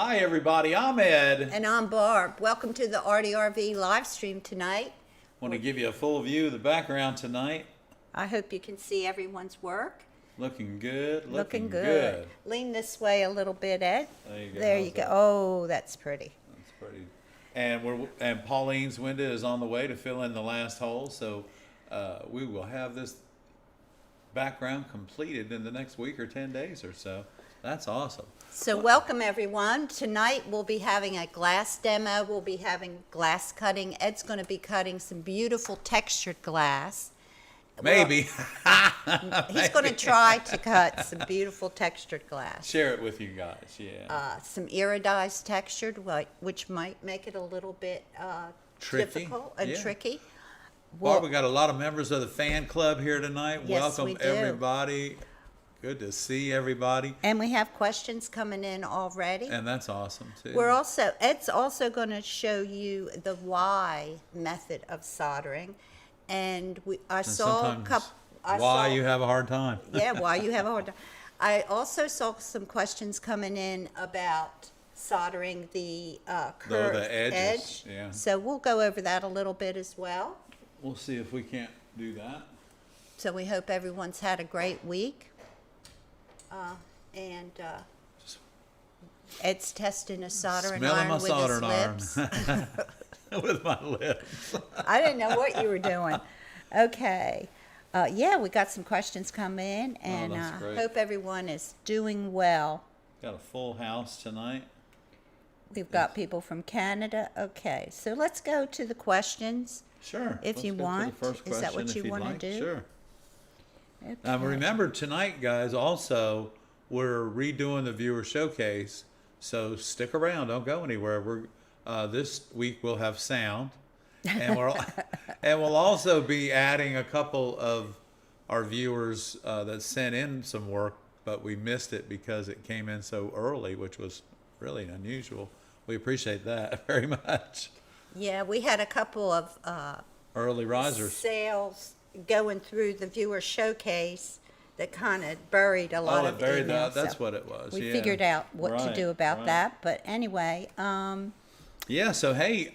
Hi everybody, I'm Ed. And I'm Barb. Welcome to the Artyrv live stream tonight. Want to give you a full view of the background tonight. I hope you can see everyone's work. Looking good, Looking good. Lean this way a little bit, Ed. There you go. There you go. Oh, that's pretty. That's pretty. And Pauline's window is on the way to fill in the last hole, so we will have this background completed in the next week or 10 days or so. That's awesome. So welcome everyone. Tonight we'll be having a glass demo. We'll be having glass cutting. Ed's going to be cutting some beautiful textured glass. Maybe. He's going to try to cut some beautiful textured glass. Share it with you guys, yeah. Some iridized textured, which might make it a little bit Tricky, difficult and yeah. tricky. Barb, we got a lot of members of the fan club here tonight. Yes, Welcome we do. everybody. Good to see everybody. And we have questions coming in already. And that's awesome too. Ed's also going to show you the why method of soldering. And I saw a couple. Why you have a hard time. Yeah, why you have a hard time. I also saw some questions coming in about soldering the curved the edges, yeah. So we'll go over that a little bit as well. We'll see if we can't do that. So we hope everyone's had a great week. Ed's testing a soldering iron with his lips. With my lips. I didn't know what you were doing. Okay. Yeah, we got some questions come in, and I hope everyone is doing well. Got a full house tonight. We've got people from Canada. Okay, so let's go to the questions. Sure. If you want. Is that what you want to do? Sure. Okay. Remember tonight, guys, also, we're redoing the viewer showcase, so stick around. Don't go anywhere. This week we'll have sound, and we'll also be adding a couple of our viewers that sent in some work, but we missed it because it came in so early, which was really unusual. We appreciate that very much. Yeah, we had a couple of early risers sales going through the viewer showcase that kind of buried a lot of emails. That's what it was. We figured out what to do about that, but anyway. Yeah. So hey,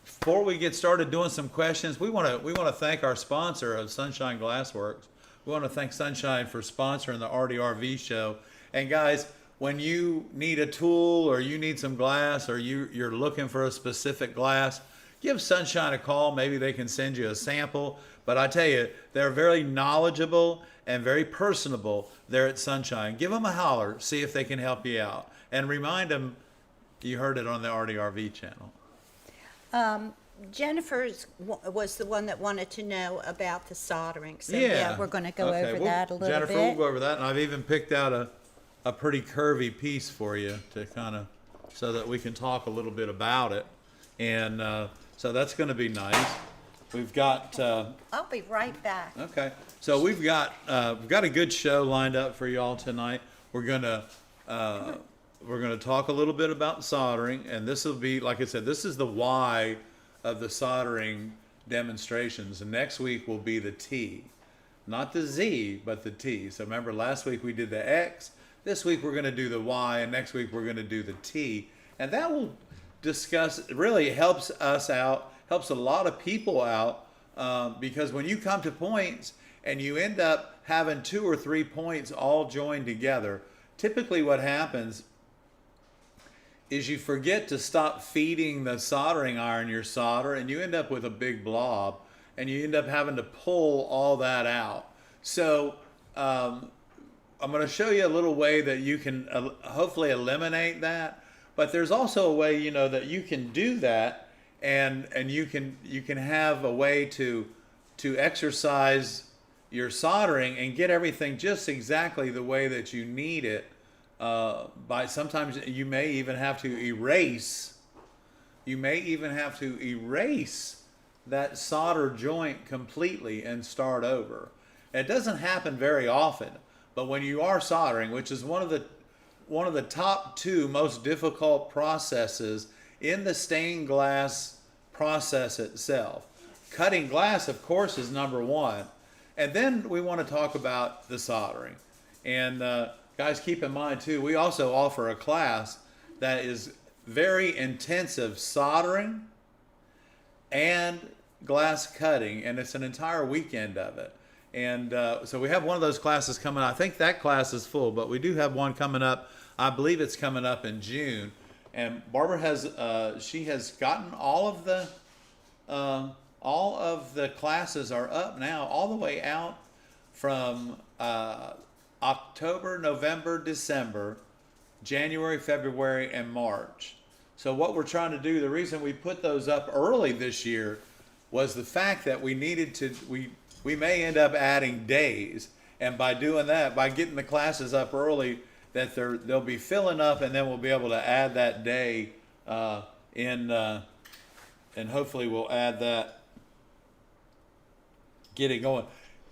before we get started doing some questions, we want to thank our sponsor of Sunshine Glassworks. We want to thank Sunshine for sponsoring the Artyrv show. And guys, when you need a tool or you need some glass or you're looking for a specific glass, give Sunshine a call. Maybe they can send you a sample. But I tell you, they're very knowledgeable and very personable there at Sunshine. Give them a holler, see if they can help you out. And remind them you heard it on the Artyrv channel. Jennifer was the one that wanted to know about the soldering. So yeah we're going to go over that a little bit. Jennifer, we'll go over that. And I've even picked out a pretty curvy piece for you to kind of, so that we can talk a little bit about it. And so that's going to be nice. We've got. I'll be right back. Okay, so we've got a good show lined up for y'all tonight. We're gonna talk a little bit about soldering, and this will be, like I said, this is the why of the soldering demonstrations. And next week will be the T, not the Z, but the T. So remember, last week we did the X. This week we're going to do the Y, and next week we're going to do the T, and that will discuss. Really helps us out. Helps a lot of people out because when you come to points and you end up having 2 or 3 points all joined together, typically what happens is you forget to stop feeding the soldering iron your solder, and you end up with a big blob, and you end up having to pull all that out. So I'm going to show you a little way that you can hopefully eliminate that, but there's also a way, that you can do that. And you can have a way to exercise your soldering and get everything just exactly the way that you need it. By sometimes you may even have to erase. You may even have to erase that solder joint completely and start over. It doesn't happen very often, but when you are soldering, which is one of the top 2 most difficult processes in the stained glass process itself. Cutting glass, of course, is number 1. And then we want to talk about the soldering. And guys, keep in mind, too, we also offer a class that is very intensive soldering and glass cutting, and it's an entire weekend of it. And so we have one of those classes coming up. I think that class is full, but we do have one coming up. I believe it's coming up in June. And Barbara has she has gotten all of the classes are up now, all the way out from October, November, December, January, February, and March. So what we're trying to do, the reason we put those up early this year was the fact that we needed to, we may end up adding days. And by doing that, by getting the classes up early, that they'll be filling up, and then we'll be able to add that day and hopefully we'll add that, get it going.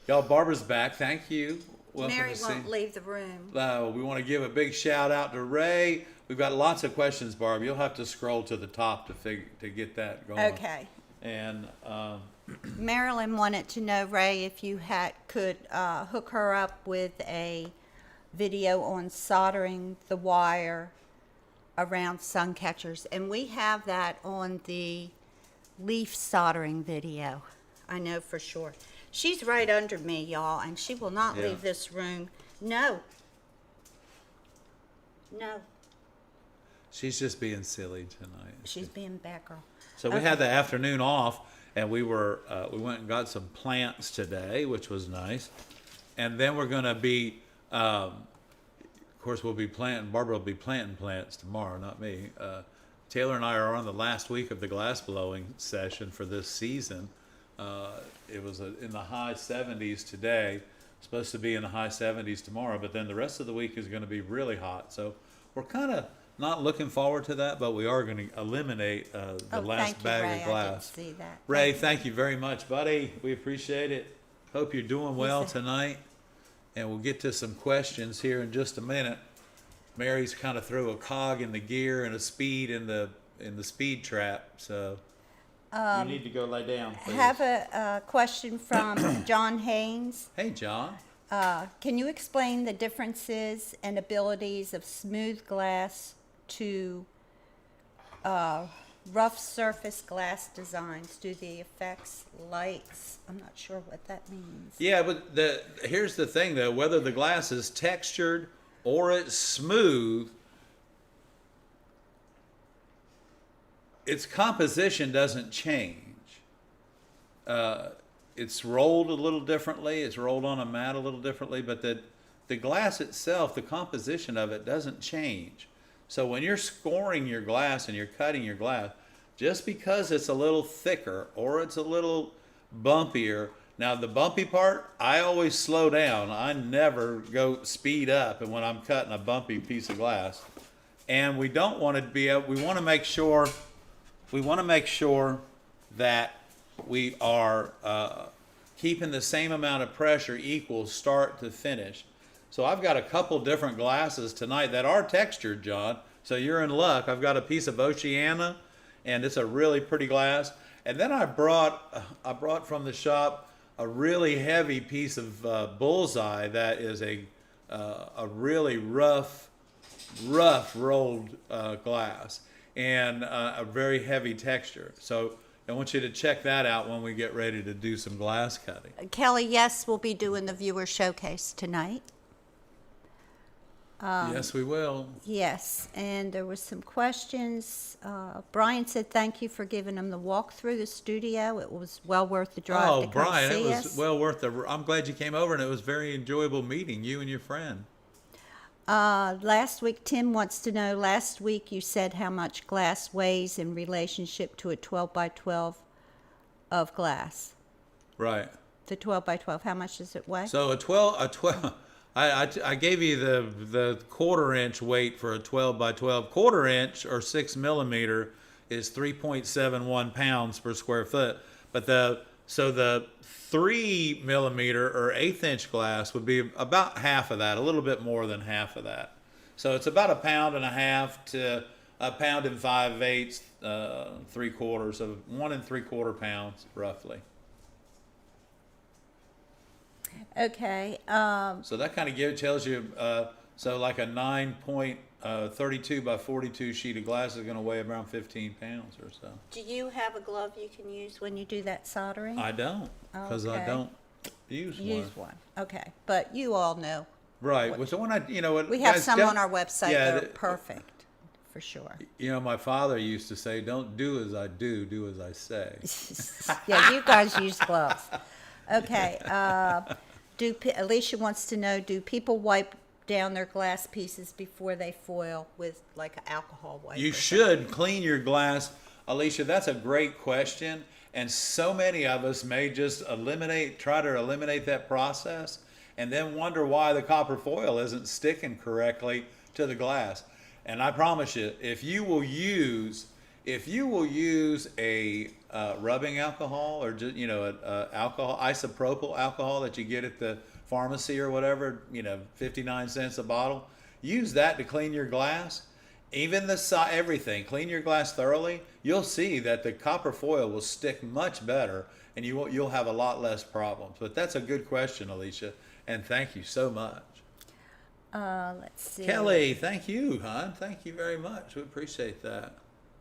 Y'all, Barbara's back. Thank you. Welcome Mary to won't leave the room. we want to give a big shout out to Ray. We've got lots of questions, Barb. You'll have to scroll to the top to get that going. Okay. And Marilyn wanted to know, Ray, if you could hook her up with a video on soldering the wire around sun catchers. And we have that on the leaf soldering video. I know for sure. She's right under me, y'all, and she will not leave this room. No. she's just being silly tonight. She's being bad girl. So we had the afternoon off, and we went and got some plants today, which was nice. And then we're going to be, of course, we'll be planting. Barbara will be planting plants tomorrow, not me. Taylor and I are on the last week of the glass blowing session for this season. It was in the high 70s today. Supposed to be in the high 70s tomorrow, but then the rest of the week is going to be really hot. So we're kind of not looking forward to that, but we are going to eliminate the last bag of glass. I didn't see that. Ray, thank you very much, buddy. We appreciate it. Hope you're doing well tonight. And we'll get to some questions here in just a minute. Mary's kind of threw a cog in the gear and a speed in the speed trap. So you need to go lay down, please. I have a question from John Haynes. Hey, John. Can you explain the differences and abilities of smooth glass to rough surface glass designs? Do the effects, lights? I'm not sure what that means. Yeah, but here's the thing, though. Whether the glass is textured or it's smooth, its composition doesn't change. It's rolled a little differently. It's rolled on a mat a little differently, but the glass itself, the composition of it doesn't change. So when you're scoring your glass and you're cutting your glass, just because it's a little thicker or it's a little bumpier, now the bumpy part, I always slow down. I never go speed up and when I'm cutting a bumpy piece of glass. And we don't want to be able, we want to make sure that we are keeping the same amount of pressure equal start to finish. So I've got a couple different glasses tonight that are textured, John. So you're in luck. I've got a piece of Oceana, and it's a really pretty glass. And then I brought from the shop a really heavy piece of bullseye that is a really rough rolled glass and a very heavy texture. So I want you to check that out when we get ready to do some glass cutting. Kelly, yes, we'll be doing the viewer showcase tonight. Yes, we will. Yes, and there was some questions. Brian said thank you for giving him the walk through the studio. It was well worth the drive to come Brian, see it was us. well worth the. I'm glad you came over, and it was very enjoyable meeting you and your friend. Last week, Tim wants to know, last week you said how much glass weighs in relationship to a 12 by 12 of glass. Right. The 12 by 12, how much does it weigh? So a 12. I gave you the 1/4 inch weight for a 12 by 12. 1/4 inch or 6 millimeter is 3.71 pounds per square foot. But the 3 millimeter or 1/8 inch glass would be about half of that, a little bit more than half of that. So it's about 1.5 pounds to 1 5/8 pounds, 3/4 of 1 3/4 pounds roughly. Okay. So that kind of tells you, so like a 9.8 32 by 42 sheet of glass is going to weigh around 15 pounds or so. Do you have a glove you can use when you do that soldering? I don't, because I Okay. don't use one. Use one. Okay, but you all know. Right. Well, so when what We have guys, some don't- on our website yeah, that are perfect, for sure. My father used to say, "Don't do as I do, do as I say." Yeah, you guys use gloves. Okay. Alicia wants to know: do people wipe down their glass pieces before they foil with like an alcohol wipe? You or should clean your glass. Alicia, that's a great question. And so many of us may just try to eliminate that process and then wonder why the copper foil isn't sticking correctly to the glass. And I promise you, if you will use a rubbing alcohol or just, alcohol, isopropyl alcohol that you get at the pharmacy or whatever, 59 cents a bottle, use that to clean your glass. Even everything, clean your glass thoroughly. You'll see that the copper foil will stick much better, and you'll have a lot less problems. But that's a good question, Alicia, and thank you so much. Let's see. Kelly, thank you, hon. Thank you very much. We appreciate that.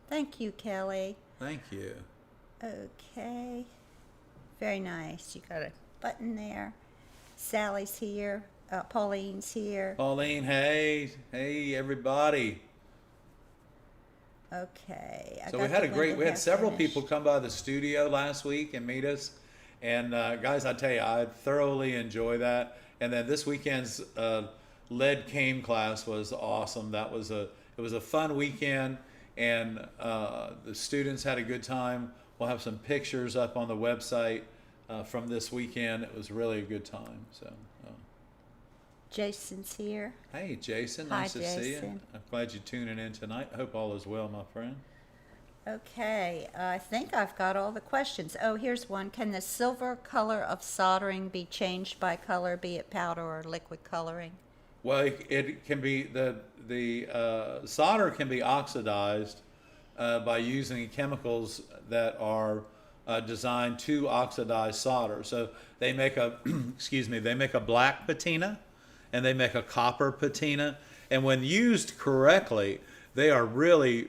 Thank you, Kelly. Thank you. Okay. Very nice. You got a button there. Sally's here. Pauline's here. Pauline, hey, everybody. Okay. So we had several people come by the studio last week and meet us. And guys, I tell you, I thoroughly enjoy that. And then this weekend's lead cane class was awesome. It was a fun weekend, and the students had a good time. We'll have some pictures up on the website from this weekend. It was really a good time. So. Jason's here. Hey, Jason. Hi, Nice to see you. Jason. I'm glad you're tuning in tonight. I hope all is well, my friend. Okay, I think I've got all the questions. Oh, here's one. Can the silver color of soldering be changed by color, be it powder or liquid coloring? Well, it can be the solder can be oxidized by using chemicals that are designed to oxidize solder. So they make a they make a black patina, and they make a copper patina, and when used correctly, they really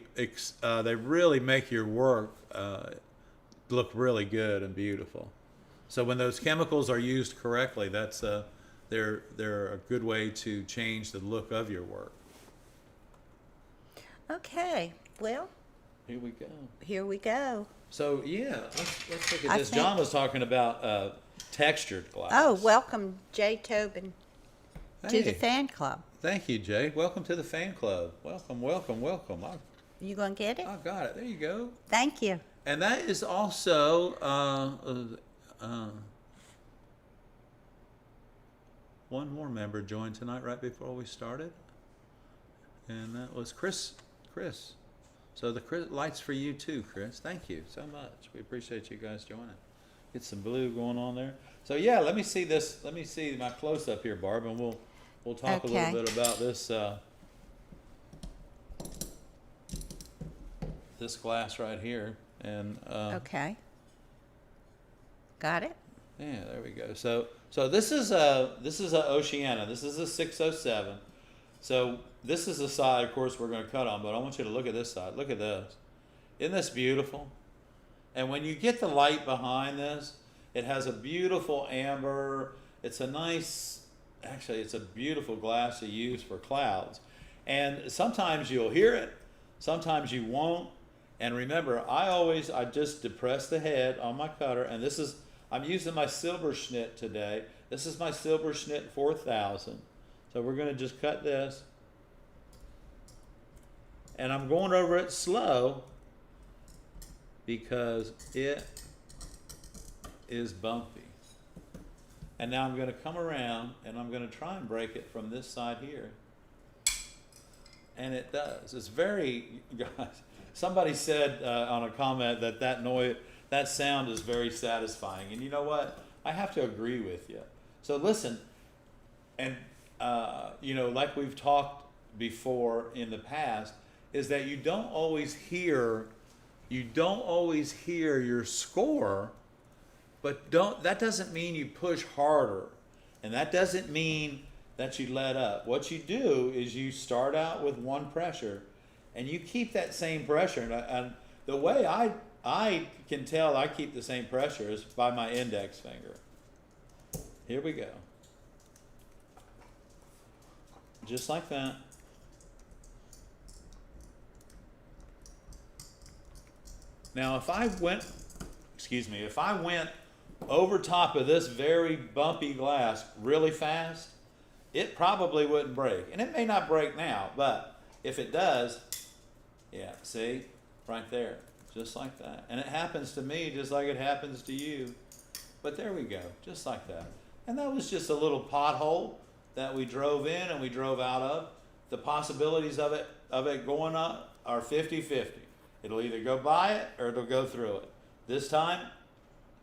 make your work look really good and beautiful. So when those chemicals are used correctly, they're a good way to change the look of your work. Okay, well, Here we go. So yeah, let's look at this. John was talking about textured glass. Oh, welcome, Jay Tobin, to the Hey. fan club. Thank you, Jay. Welcome to the fan club. Welcome. You gonna get it? I got it. There you go. Thank you. And that is also one more member joined tonight right before we started, and that was Chris. So the light's for you too, Chris. Thank you so much. We appreciate you guys joining. Get some blue going on there. So yeah, let me see this. Let me see my close up here, Barb, and we'll talk a Okay. little bit about this this glass right here. And Okay. Got it? yeah, there we go. So this is a Oceana. This is a 607. So this is the side, of course, we're going to cut on, but I want you to look at this side. Look at this. Isn't this beautiful? And when you get the light behind this, it has a beautiful amber. It's a beautiful glass to use for clouds. And sometimes you'll hear it, sometimes you won't. And remember, I just depress the head on my cutter, and I'm using my silver schnitt today. This is my silver schnitt 4000. So we're going to just cut this. And I'm going over it slow because it is bumpy. And now I'm going to come around and I'm going to try and break it from this side here. And it does. It's very, guys, somebody said on a comment that sound is very satisfying. And you know what? I have to agree with you. So listen, and like we've talked before in the past, is that you don't always hear your score, but that doesn't mean you push harder, and that doesn't mean that you let up. What you do is you start out with one pressure, and you keep that same pressure. And the way I can tell I keep the same pressure is by my index finger. Here we go. Just like that. Now if I went over top of this very bumpy glass really fast, it probably wouldn't break. And it may not break now, but if it does, yeah, see? Right there. Just like that. And it happens to me just like it happens to you. But there we go, just like that. And that was just a little pothole that we drove in and we drove out of. The possibilities of it going up are 50-50. It'll either go by it or it'll go through it. This time,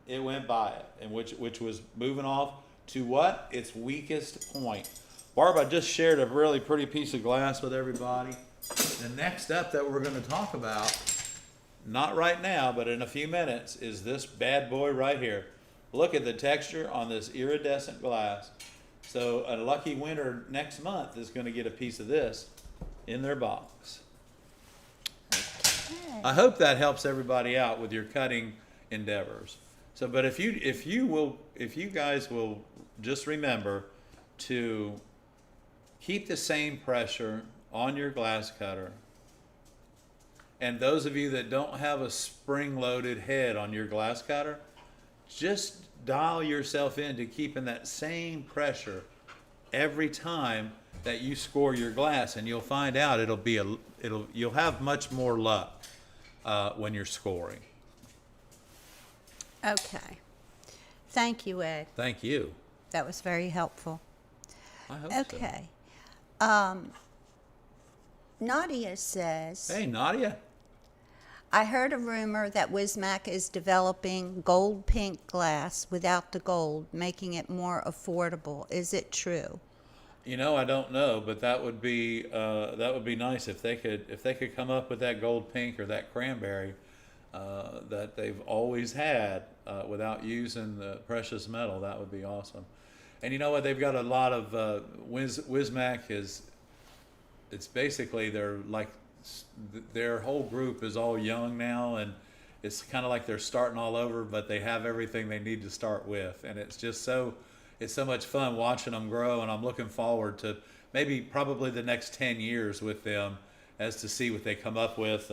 it went by it, and which was moving off to what? Its weakest point. Barb, I just shared a really pretty piece of glass with everybody. The next up that we're going to talk about, not right now, but in a few minutes, is this bad boy right here. Look at the texture on this iridescent glass. So a lucky winner next month is going to get a piece of this in their box. Okay. I hope that helps everybody out with your cutting endeavors. So, but if you guys will just remember to keep the same pressure on your glass cutter. And those of you that don't have a spring-loaded head on your glass cutter, just dial yourself into keeping that same pressure every time that you score your glass, and you'll find out you'll have much more luck when you're scoring. Okay. Thank you, Ed. Thank you. That was very helpful. I hope so. Okay. Nadia says, Hey, Nadia. I heard a rumor that Wismac is developing gold pink glass without the gold, making it more affordable. Is it true? I don't know, but that would be nice if they could come up with that gold pink or that cranberry that they've always had without using the precious metal. That would be awesome. And you know what? They've got a lot of Wismac is. It's basically their whole group is all young now, and it's kind of like they're starting all over, but they have everything they need to start with, and it's so much fun watching them grow, and I'm looking forward to probably the next 10 years with them as to see what they come up with,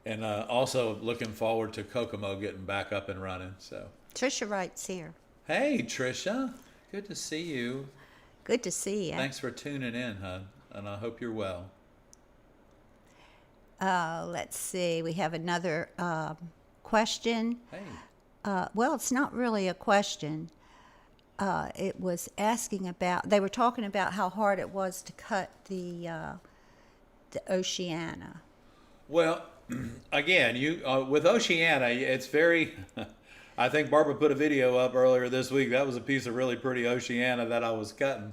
and also looking forward to Kokomo getting back up and running. So Trisha writes here. Hey, Trisha, good to see you. Good to see you. Thanks for tuning in, hon, and I hope you're well. Let's see. We have another question. Hey. Well, it's not really a question. It was asking about. They were talking about how hard it was to cut the Oceana. Well, again, with Oceana, it's very. I think Barbara put a video up earlier this week. That was a piece of really pretty Oceana that I was cutting,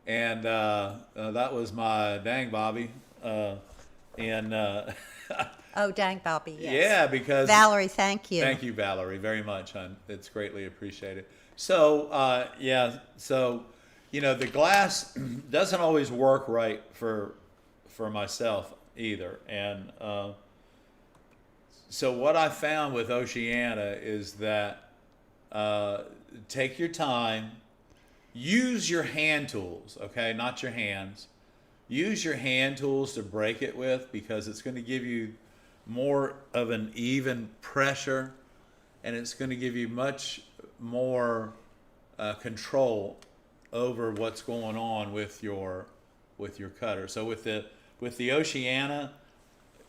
and that was my dang Bobby. Oh, dang, Bobby, yes. Yeah, because Valerie, thank you. Thank you, Valerie, very much, hon. It's greatly appreciated. So, the glass doesn't always work right for myself either, and so what I found with Oceana is that take your time, use your hand tools, okay, not your hands. Use your hand tools to break it with, because it's going to give you more of an even pressure, and it's going to give you much more control over what's going on with your cutter. So with the Oceana,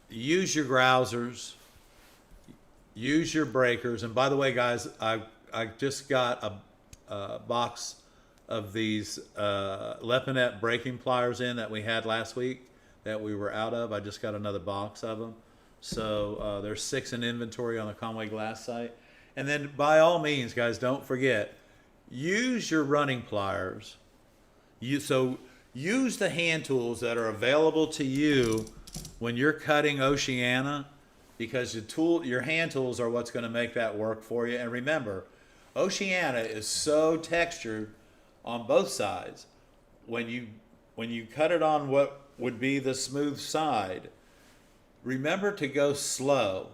use your grousers. Use your breakers. And by the way, guys, I just got a box of these Leponet breaking pliers in that we had last week that we were out of. I just got another box of them. So there's 6 in inventory on the Conway Glass site. And then by all means, guys, don't forget, use your running pliers. Use the hand tools that are available to you when you're cutting Oceana, because your hand tools are what's going to make that work for you. And remember, Oceana is so textured on both sides. When you cut it on what would be the smooth side, remember to go slow.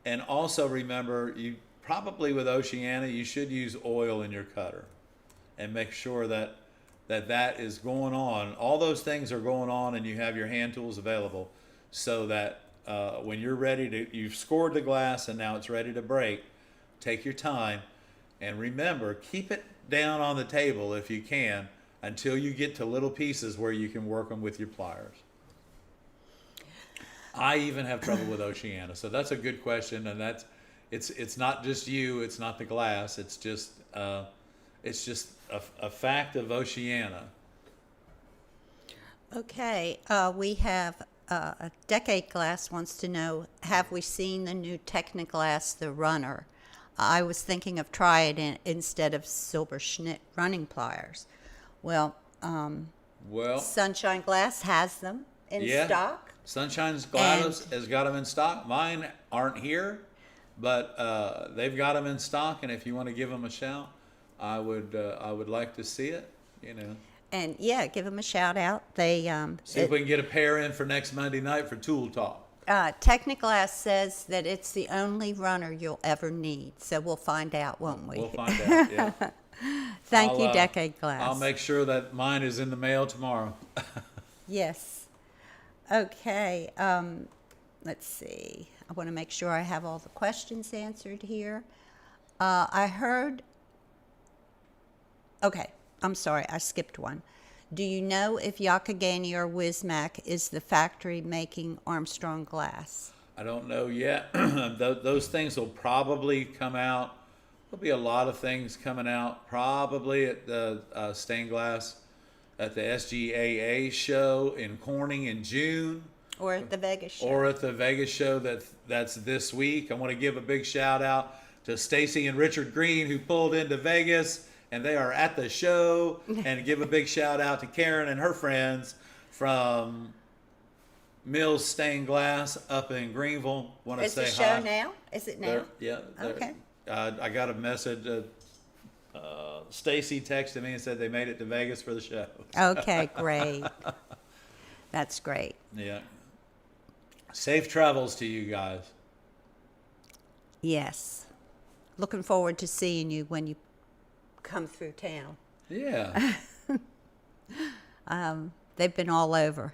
And also remember, you probably with Oceana, you should use oil in your cutter and make sure that is going on. All those things are going on, and you have your hand tools available, so that when you're ready to, you've scored the glass and now it's ready to break, take your time, and remember, keep it down on the table if you can until you get to little pieces where you can work them with your pliers. I even have trouble with Oceana, so that's a good question, and it's not just you, it's not the glass, it's just a fact of Oceana. Okay, we have a Decade Glass wants to know, have we seen the new Technoglass, the runner? I was thinking of trying it instead of Silver Schnitt running pliers. Well, Sunshine Glass has them in stock. Sunshine's Glass has got them in stock. Mine aren't here, but they've got them in stock, and if you want to give them a shout, I would like to see it, you know. And yeah, give them a shout out. They see if we can get a pair in for next Monday night for Tool Talk. Technoglass says that it's the only runner you'll ever need, so we'll find out, won't we? We'll find out. Yeah. Thank you, Decade Glass. I'll make sure that mine is in the mail tomorrow. Yes. Okay. Let's see. I want to make sure I have all the questions answered here. I heard. Okay. I'm sorry, I skipped one. Do you know if Yakagani or Wismac is the factory making Armstrong glass? I don't know yet. Those things will probably come out. There'll be a lot of things coming out probably at the stained glass at the SGAA show in Corning in June. Or at the Vegas show. Or at the Vegas show that's this week. I want to give a big shout out to Stacy and Richard Green, who pulled into Vegas, and they are at the show. And give a big shout out to Karen and her friends from Mills Stained Glass up in Greenville. Want to say hi. Is the show now? Is it now? Yeah. Okay. I got a message. Stacy texted me and said they made it to Vegas for the show. Okay, great. That's great. Yeah. Safe travels to you guys. Yes. Looking forward to seeing you when you come through town. Yeah. They've been all over.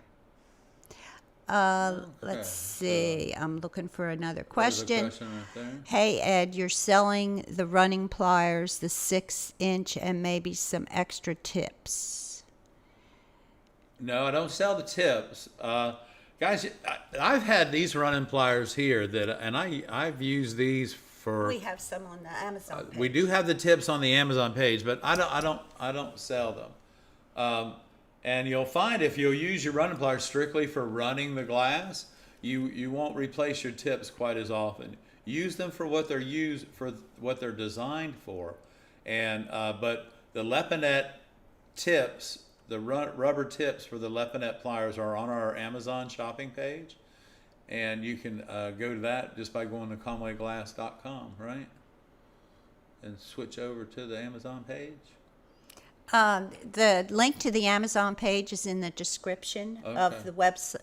Okay. Let's see. I'm looking for another There's a question. question right there. Hey, Ed, you're selling the running pliers, the 6-inch, and maybe some extra tips. No, I don't sell the tips. Guys, I've had these running pliers here and I've used these for. We have some on the Amazon page. We do have the tips on the Amazon page, but I don't sell them. And you'll find if you'll use your running pliers strictly for running the glass, you won't replace your tips quite as often. Use them for what they're designed for. And but the Lepinette tips, the rubber tips for the Lepinette pliers are on our Amazon shopping page, and you can go to that just by going to conwayglass.com, right? And switch over to the Amazon page. The link to the Amazon page is in the description of the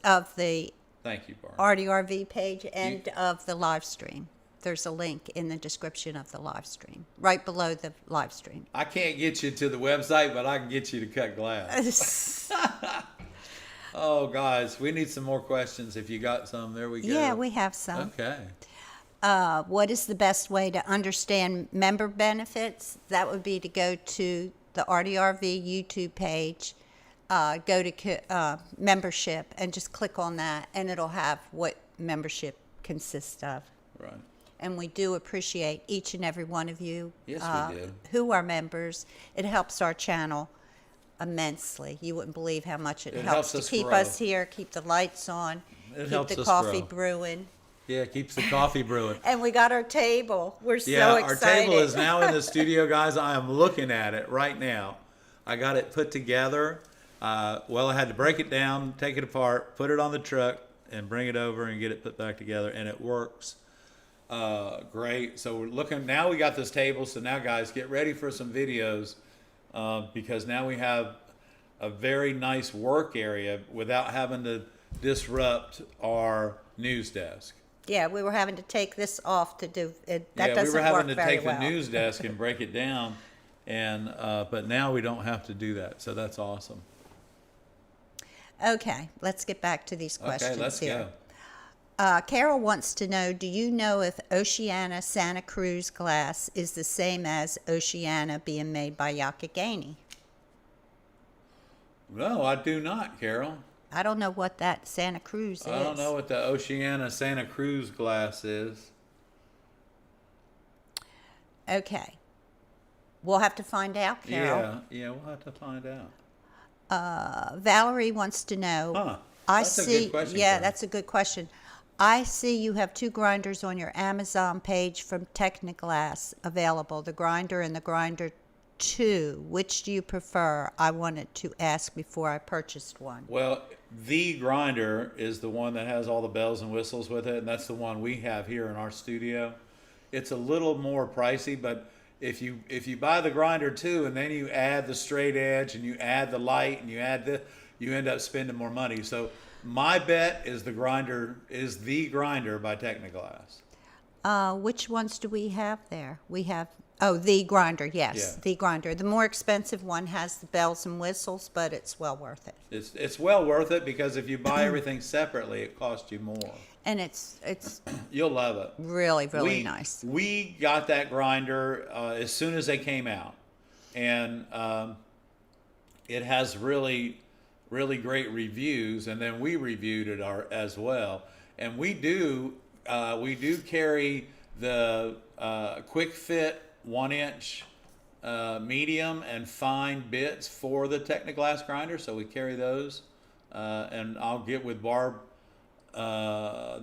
of the Thank you, Barbara. Artyrv page and of the live stream. There's a link in the description of the live stream, right below the live stream. I can't get you to the website, but I can get you to cut glass. Oh, guys, we need some more questions. If you got some, there we go. Yeah, we have some. Okay. What is the best way to understand member benefits? That would be to go to the Artyrv YouTube page, go to membership, and just click on that, and it'll have what membership consists of. Right. And we do appreciate each and every one of you Yes, we do. who are members. It helps our channel immensely. You wouldn't believe how much it helps to us keep grow. us here, keep the lights on, keep helps the us coffee grow. brewing. Yeah, it keeps the coffee brewing. And we got our table. We're so Yeah, excited. our table is now in the studio, guys. I am looking at it right now. I got it put together. Well, I had to break it down, take it apart, put it on the truck, and bring it over and get it put back together, and it works great. So we're looking, now we got this table, so now, guys, get ready for some videos because now we have a very nice work area without having to disrupt our news desk. Yeah, we were having to take this off to do it. That Yeah, doesn't we were having work to very take well. the news desk and break it down, and but now we don't have to do that, so that's awesome. Okay, let's get back to these questions Okay, let's here. go. Carol wants to know, do you know if Oceana Santa Cruz glass is the same as Oceana being made by Yakagani? No, I do not, Carol. I don't know what that Santa Cruz is. I don't know what the Oceana Santa Cruz glass is. Okay. We'll have to find out, Carol. Yeah, we'll have to find out. Valerie wants to know. Huh. I That's a see. good question, Yeah, Carol. that's a good question. I see you have 2 grinders on your Amazon page from Technoglass available, the grinder and the grinder 2. Which do you prefer? I wanted to ask before I purchased one. Well, the grinder is the one that has all the bells and whistles with it, and that's the one we have here in our studio. It's a little more pricey, but if you buy the grinder too, and then you add the straight edge and you add the light and you add you end up spending more money. So my bet is the grinder by Technoglass. Which ones do we have there? We have, the grinder, yes, Yeah. the grinder. The more expensive one has the bells and whistles, but it's well worth it. It's well worth it because if you buy everything separately, it costs you more. And it's You'll love it. really, really nice. We got that grinder as soon as they came out, and it has really, really great reviews. And then we reviewed it as well. And we do carry the quick fit 1-inch medium and fine bits for the Technoglass grinder, so we carry those. And I'll get with Barb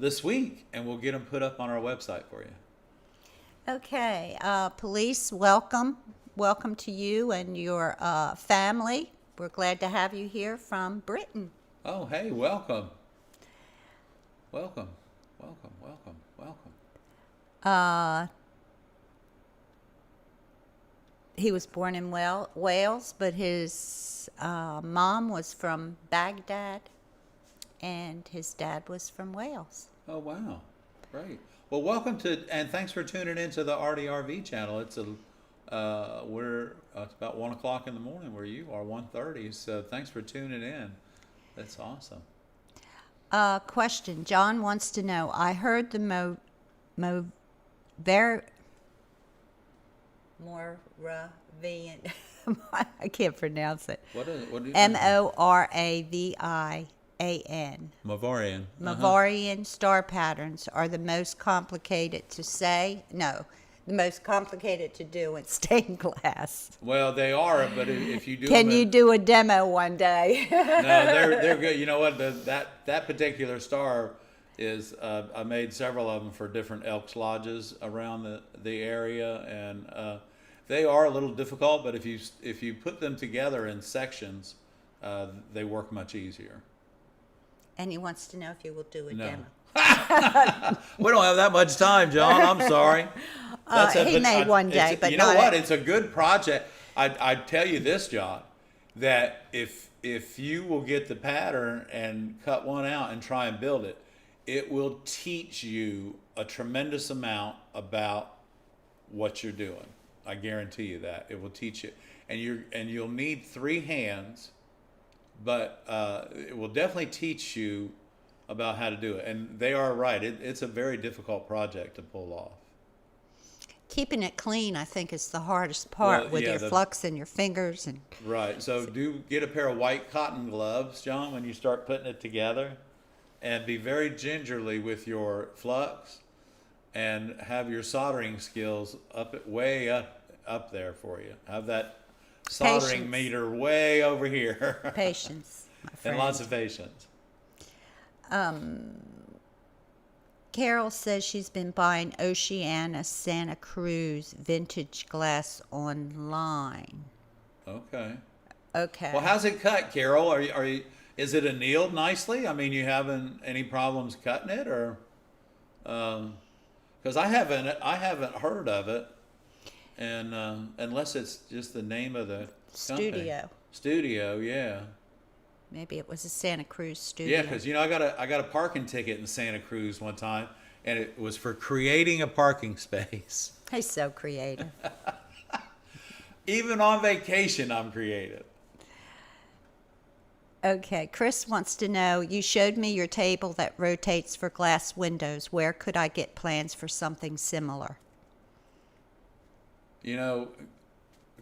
this week, and we'll get them put up on our website for you. Okay, police, welcome to you and your family. We're glad to have you here from Britain. Oh, hey, welcome. He was born in Wales, but his mom was from Baghdad, and his dad was from Wales. Oh, wow. Great. Well, welcome and thanks for tuning into the Artyrv channel. It's it's about 1 o'clock in the morning where you are, 1:30. So thanks for tuning in. That's awesome. Question. John wants to know, I heard the Moravian, I can't pronounce it. What do you Moravian. Mavarian. Mavarian star patterns are the most complicated to say. No, the most complicated to do in stained glass. Well, they are, but if you do Can them you do a demo one day? No, they're good. You know what? That particular star is I made several of them for different Elks lodges around the area, and they are a little difficult. But if you put them together in sections, they work much easier. And he wants to know if you will do a No. demo. We don't have that much time, John. I'm sorry. He may one day, but you know not what? It's a good project. I tell you this, John, that if you will get the pattern and cut one out and try and build it, it will teach you a tremendous amount about what you're doing. I guarantee you that it will teach you, and you'll need 3 hands, but it will definitely teach you about how to do it. And they are right. It's a very difficult project to pull off. Keeping it clean, I think, is the hardest part Well, with yeah, your flux and your fingers. And Right. So do get a pair of white cotton gloves, John, when you start putting it together, and be very gingerly with your flux, and have your soldering skills way up there for you. Have that soldering Patience. meter way over here. patience, my friend. And lots of patience. Carol says she's been buying Oceana Santa Cruz vintage glass online. Okay. Okay. Well, how's it cut, Carol? Are you? Is it annealed nicely? I mean, you having any problems cutting it, or? Because I haven't heard of it. And unless it's just the name of the company. Studio. Yeah. Maybe it was a Santa Cruz studio. Yeah, because I got a parking ticket in Santa Cruz one time, and it was for creating a parking space. He's so creative. Even on vacation, I'm creative. Okay, Chris wants to know, you showed me your table that rotates for glass windows. Where could I get plans for something similar?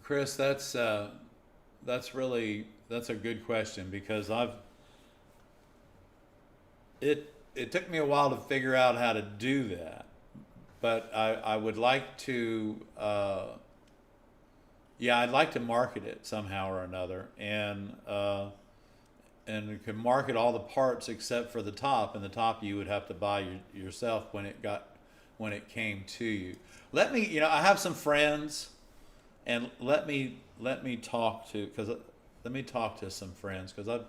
Chris, that's a good question, because it took me a while to figure out how to do that, but I would like to I'd like to market it somehow or another, and you can market all the parts except for the top, and the top you would have to buy yourself when it came to you. Let me, I have some friends, and let me talk to some friends, because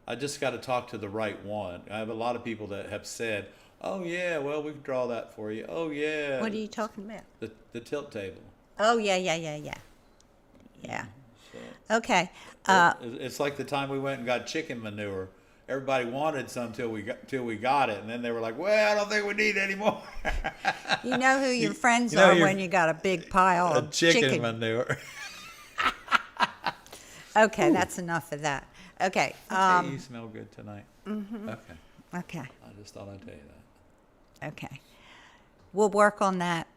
I just got to talk to the right one. I have a lot of people that have said, "Oh yeah, well we can draw that for you." Oh yeah. What are you talking about? The tilt table. Oh yeah. So, Okay. it's like the time we went and got chicken manure. Everybody wanted some till we got it, and then they were like, "Well, I don't think we need any more." You know who your friends are when you got a big pile of chicken manure. Okay, that's enough of that. Okay. Hey, you smell good tonight. Mm-hmm. Okay. I just thought I'd tell you that. Okay. We'll work on that.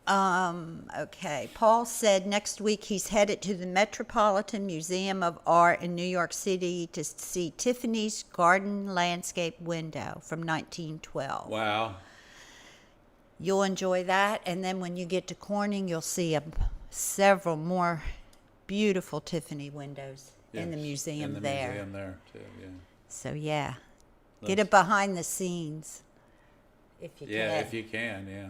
Okay. Paul said next week he's headed to the Metropolitan Museum of Art in New York City to see Tiffany's garden landscape window from 1912. Wow. You'll enjoy that, and then when you get to Corning, you'll see several more beautiful Tiffany windows in the museum there. Museum there too, yeah. So yeah, get a behind the scenes if you can. Yeah, if you can, yeah.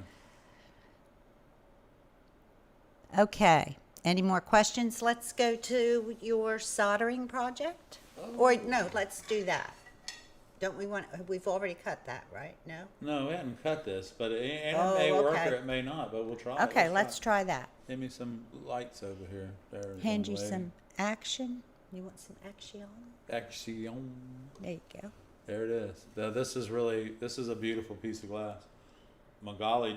Okay. Any more questions? Let's go to your soldering project. Or no, let's do that. Don't we want? We've already cut that, right? No. No, we haven't cut this, but it may work or it may not. But we'll try. Okay, let's try that. Give me some lights over here. Hand you some action. You want some action? Action. There you go. There it is. Now, this is a beautiful piece of glass. Magali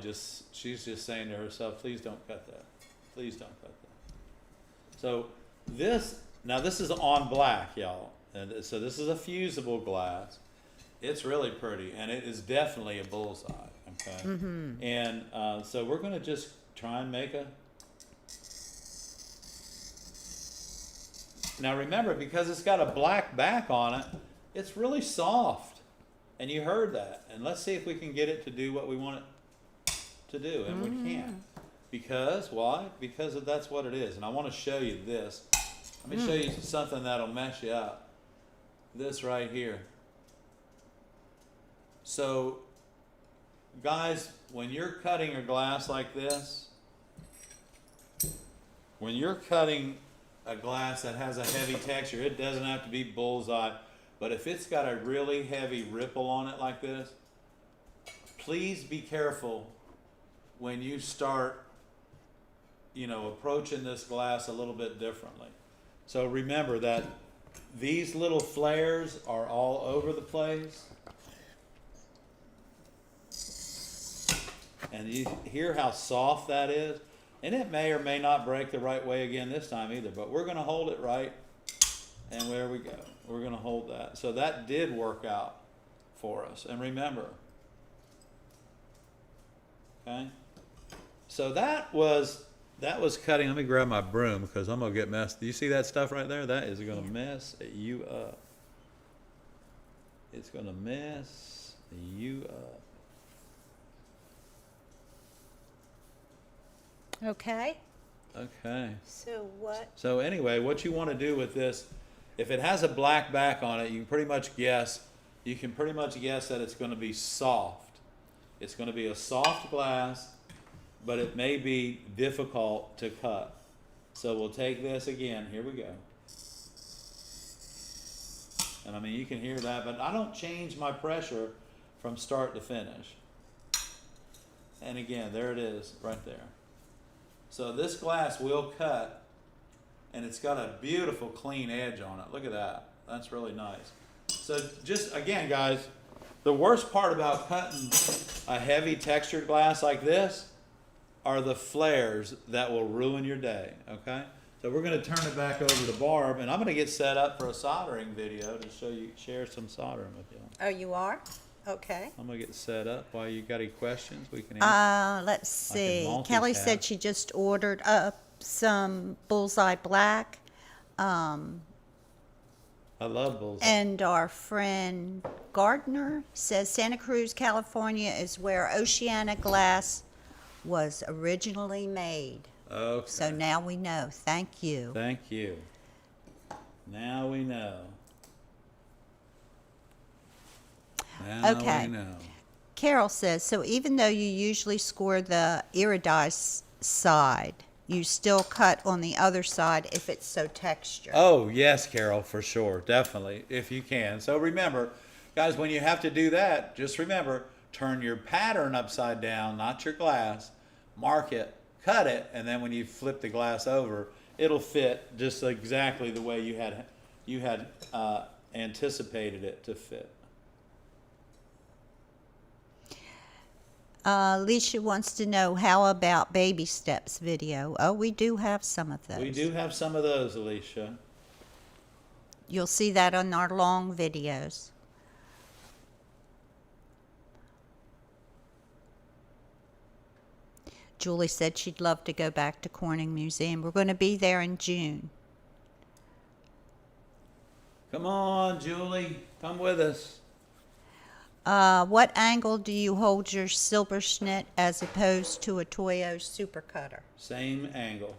she's just saying to herself, "Please don't cut that. Please don't cut that." So this is on black, y'all, and so this is a fusible glass. It's really pretty, and it is definitely a bullseye. Okay, and so we're gonna just try and make a. Now remember, because it's got a black back on it, it's really soft, and you heard that. And let's see if we can get it to do what we want it to do, and we can't. Because why? Because that's what it is. And I want to show you this. Let me show you something that'll mess you up. This right here. So, guys, when you're cutting a glass like this, when you're cutting a glass that has a heavy texture, it doesn't have to be bullseye. But if it's got a really heavy ripple on it like this, please be careful when you start approaching this glass a little bit differently. So remember that these little flares are all over the place. And you hear how soft that is? And it may or may not break the right way again this time either, but we're going to hold it right. And there we go. We're going to hold that. So that did work out for us. And remember, okay? So that was cutting. Let me grab my broom because I'm going to get messed. Do you see that stuff right there? That is going to mess you up. It's going to mess you up. Okay. Okay. So anyway, what you want to do with this, if it has a black back on it, you can pretty much guess that it's going to be soft. It's going to be a soft glass, but it may be difficult to cut. So we'll take this again. Here we go. And I mean, you can hear that, but I don't change my pressure from start to finish. And again, there it is, right there. So this glass will cut, and it's got a beautiful clean edge on it. Look at that. That's really nice. So just, again, guys, the worst part about cutting a heavy textured glass like this are the flares that will ruin your day, okay? So we're gonna turn it back over to Barb, and I'm gonna get set up for a soldering video to share some soldering with you. Oh, you are? Okay. I'm gonna get set up. While you got any questions, we can answer. Let's see. multitask. Kelly said she just ordered up some Bullseye Black. I love bullseye. And our friend Gardner says Santa Cruz, California is where Oceana glass was originally made. Okay. So now we know. Thank you. Thank you. Now we know. Now Okay. we know. Carol says, so even though you usually score the iridized side, you still cut on the other side if it's so textured. Oh, yes, Carol, for sure. Definitely, if you can. So remember, guys, when you have to do that, just remember, turn your pattern upside down, not your glass, mark it, cut it, and then when you flip the glass over, it'll fit just exactly the way you had anticipated it to fit. Alicia wants to know, how about baby steps video? Oh, we do have some of those. We do have some of those, Alicia. You'll see that on our long videos. Julie said she'd love to go back to Corning Museum. We're going to be there in June. Come on, Julie. Come with us. What angle do you hold your silver snit as opposed to a Toyo super cutter? Same angle.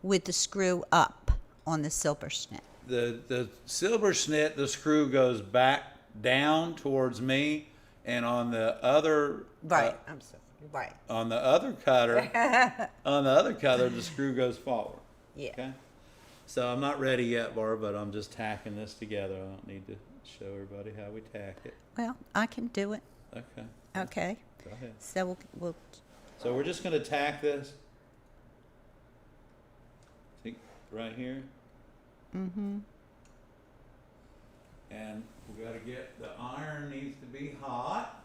With the screw up on the silver snit. The silver snit, the screw goes back down towards me, and on the other I'm sorry. Right. on the other cutter, the screw goes forward. Yeah. Okay. So I'm not ready yet, Barb, but I'm just tacking this together. I don't need to show everybody how we tack it. Well, I can do it. Okay. Okay. Go ahead. So we'll So we're just going to tack this. See, right here. mm-hmm. And we got to get, the iron needs to be hot.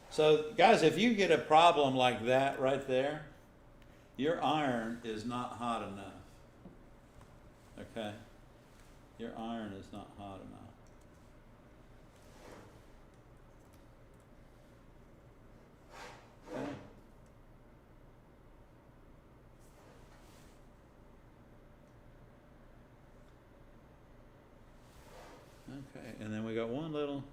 So guys, if you get a problem like that right there, your iron is not hot enough. Okay? Your iron is not hot enough. Okay. Okay, and then we got one little.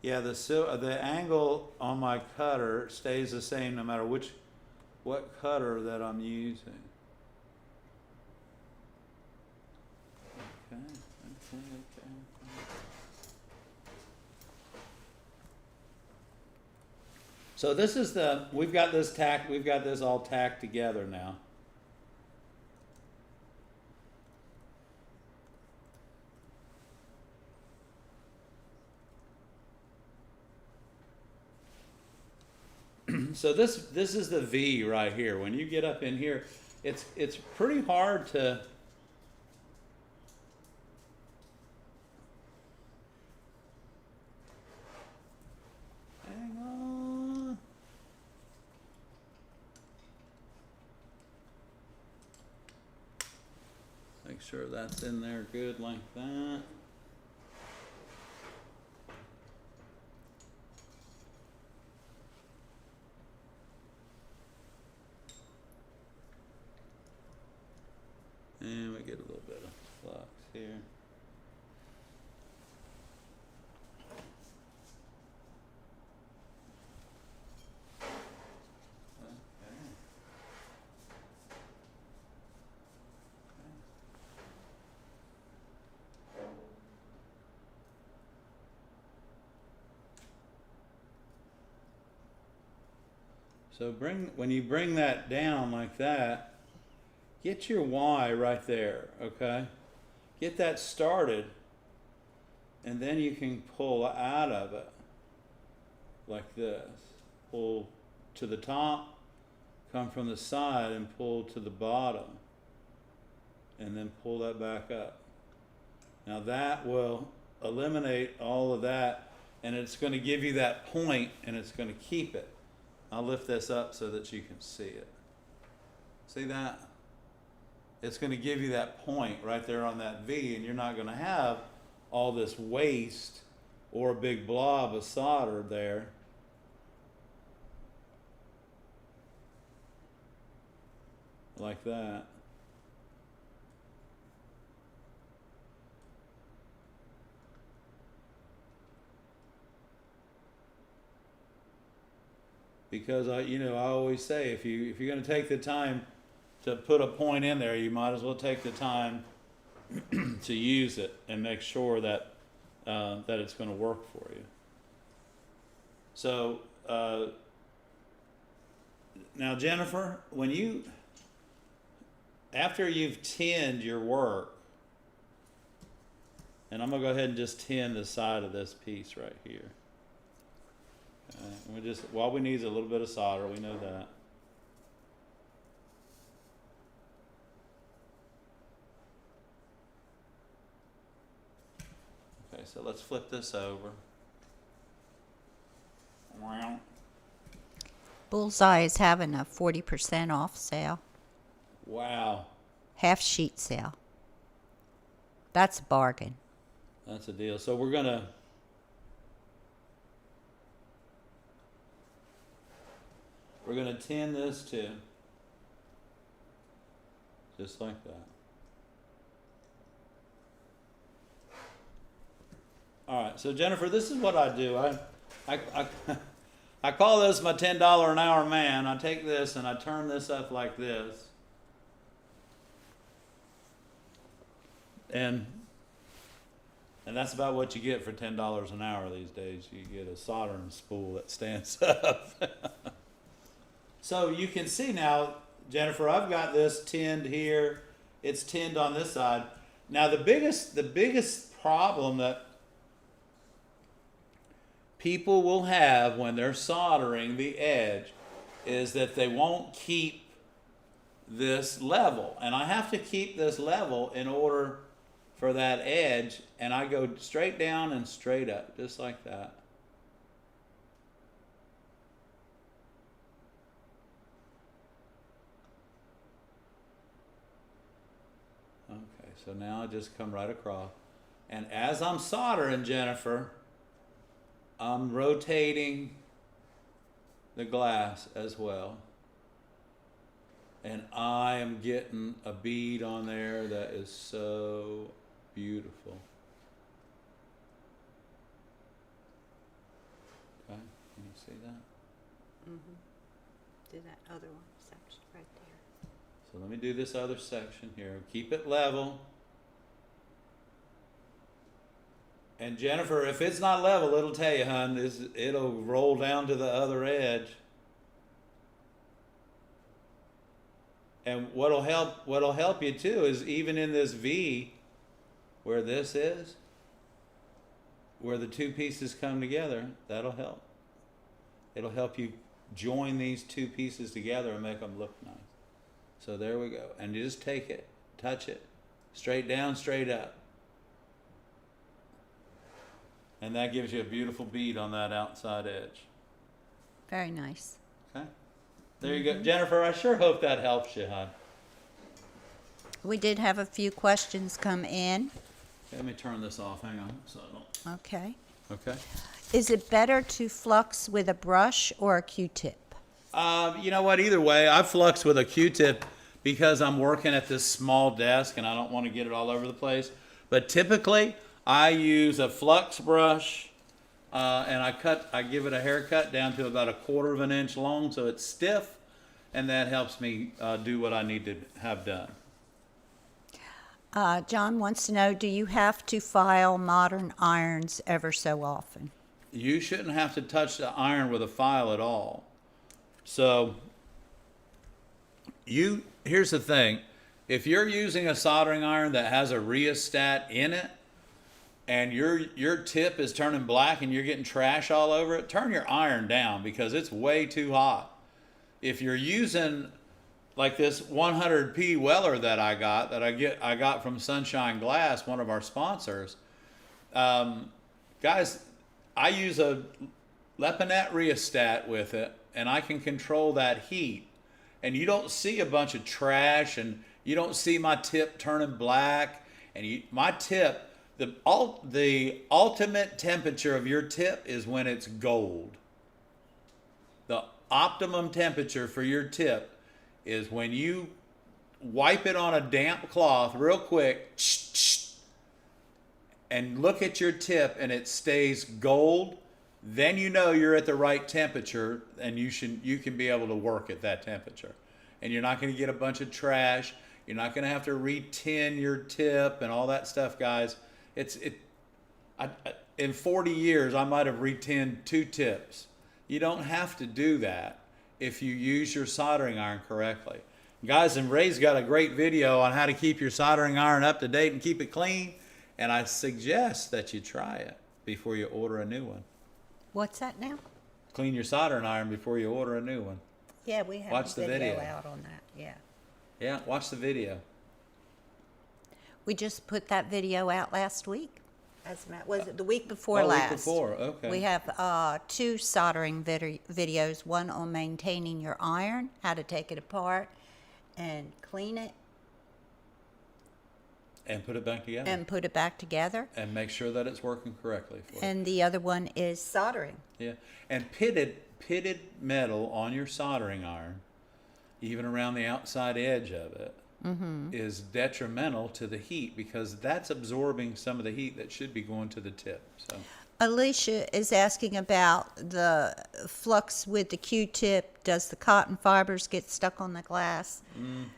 Yeah, the angle on my cutter stays the same no matter what cutter that I'm using. Okay. So this is we've got this all tacked together now. So this is the V right here. When you get up in here, it's pretty hard to hang on. Make sure that's in there good like that. And we get a little bit of flux here. Okay. So when you bring that down like that, get your Y right there, okay? get that started, and then you can pull out of it like this. Pull to the top, come from the side and pull to the bottom, and then pull that back up. Now that will eliminate all of that, and it's going to give you that point, and it's going to keep it. I'll lift this up so that you can see it. See that? It's going to give you that point right there on that V, and you're not going to have all this waste or a big blob of solder there. Like that. Because I always say, if you're going to take the time to put a point in there, you might as well take the time to use it and make sure that that it's going to work for you. So now, Jennifer, after you've tinned your work, and I'm going to go ahead and just tin the side of this piece right here. All we need is a little bit of solder. We know that. Okay, so let's flip this over. Bullseye is having a 40% off sale. Wow. Half sheet sale. That's a bargain. That's a deal. So we're gonna tin this too. Just like that. All right, so Jennifer, this is what I do. I call this my $10 an hour man. I take this and I turn this up like this. And that's about what you get for $10 an hour these days. You get a soldering spool that stands up. So you can see now, Jennifer, I've got this tinned here. It's tinned on this side. Now the biggest problem that people will have when they're soldering the edge is that they won't keep this level. And I have to keep this level in order for that edge, and I go straight down and straight up, just like that. Okay, so now I just come right across. And as I'm soldering, Jennifer, I'm rotating the glass as well. And I am getting a bead on there that is so beautiful. Okay, can you see that? Mm-hmm. Do that other one section right there. So let me do this other section here. Keep it level. And Jennifer, if it's not level, it'll tell you, hon. It'll roll down to the other edge. And what'll help you too is even in this V, where this is, where the two pieces come together, that'll help. It'll help you join these two pieces together and make them look nice. So there we go. And you just take it, touch it, straight down, straight up. And that gives you a beautiful bead on that outside edge. Very nice. Okay. There you go. Jennifer, I sure hope that helps you, hon. We did have a few questions come in. Let me turn this off. Hang on. So I don't... Okay. Okay. Is it better to flux with a brush or a Q-tip? You know what? Either way, I flux with a Q-tip because I'm working at this small desk and I don't want to get it all over the place. But typically, I use a flux brush and I give it a haircut down to about 1/4 of an inch long so it's stiff, and that helps me do what I need to have done. John wants to know, do you have to file modern irons ever so often? You shouldn't have to touch the iron with a file at all. So here's the thing. If you're using a soldering iron that has a rheostat in it, and your tip is turning black and you're getting trash all over it, turn your iron down because it's way too hot. If you're using like this 100p Weller that I got from Sunshine Glass, one of our sponsors, guys, I use a Lepinette rheostat with it, and I can control that heat. And you don't see a bunch of trash, and you don't see my tip turning black. And my tip, the ultimate temperature of your tip is when it's gold. The optimum temperature for your tip is when you wipe it on a damp cloth real quick and look at your tip and it stays gold. Then you know you're at the right temperature, and you can be able to work at that temperature. And you're not going to get a bunch of trash. You're not going to have to re-tin your tip and all that stuff, guys. In 40 years, I might have re-tinned 2 tips. You don't have to do that if you use your soldering iron correctly. Guys, and Ray's got a great video on how to keep your soldering iron up to date and keep it clean. And I suggest that you try it before you order a new one. What's that now? Clean your soldering iron before you order a new one. Yeah, we have Watch a the video out on that. Yeah. Yeah, watch the video. We just put that video out last week. Was it the week before last? Week before, okay. We have 2 soldering videos, one on maintaining your iron, how to take it apart and clean it. And put it back together. And put it back together. And make sure that it's working correctly for you. And the other one is soldering. Yeah. And pitted metal on your soldering iron, even around the outside edge of it, is detrimental to the heat because that's absorbing some of the heat that should be going to the tip. So Alicia is asking about the flux with the Q-tip. Does the cotton fibers get stuck on the glass?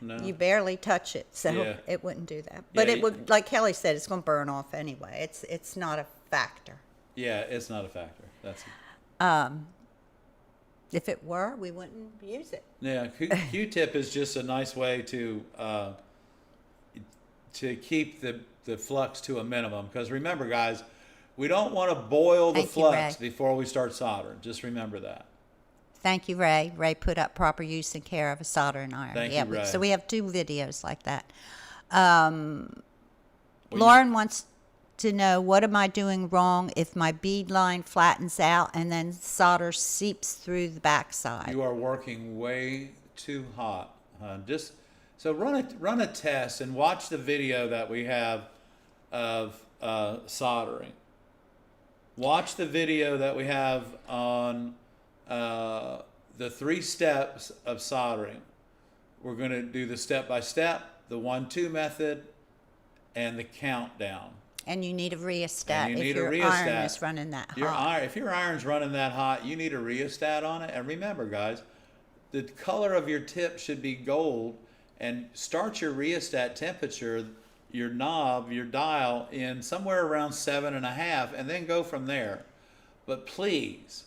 No. You barely touch it, so Yeah. it wouldn't do that. But Yeah, it would, like Kelly said, it's going to burn off anyway. It's not a factor. Yeah, it's not a factor. That's If it were, we wouldn't use it. Yeah, Q-tip is just a nice way to keep the flux to a minimum. Because remember, guys, we don't want to boil the Thank you, Ray. flux before we start soldering. Just remember that. Thank you, Ray. Ray put up proper use and care of a soldering iron. Thank you, Ray. So we have 2 videos like that. Lauren wants to know, what am I doing wrong if my bead line flattens out and then solder seeps through the backside? You are working way too hot. Just so run a test and watch the video that we have of soldering. Watch the video that we have on the 3 steps of soldering. We're going to do the step-by-step, the 1-2 method, and the countdown. And you need a rheostat And you if need a your rheostat. iron is running that hot. If your iron's running that hot, you need a rheostat on it. And remember, guys, the color of your tip should be gold. And start your rheostat temperature, your knob, your dial, in somewhere around 7.5, and then go from there. But please,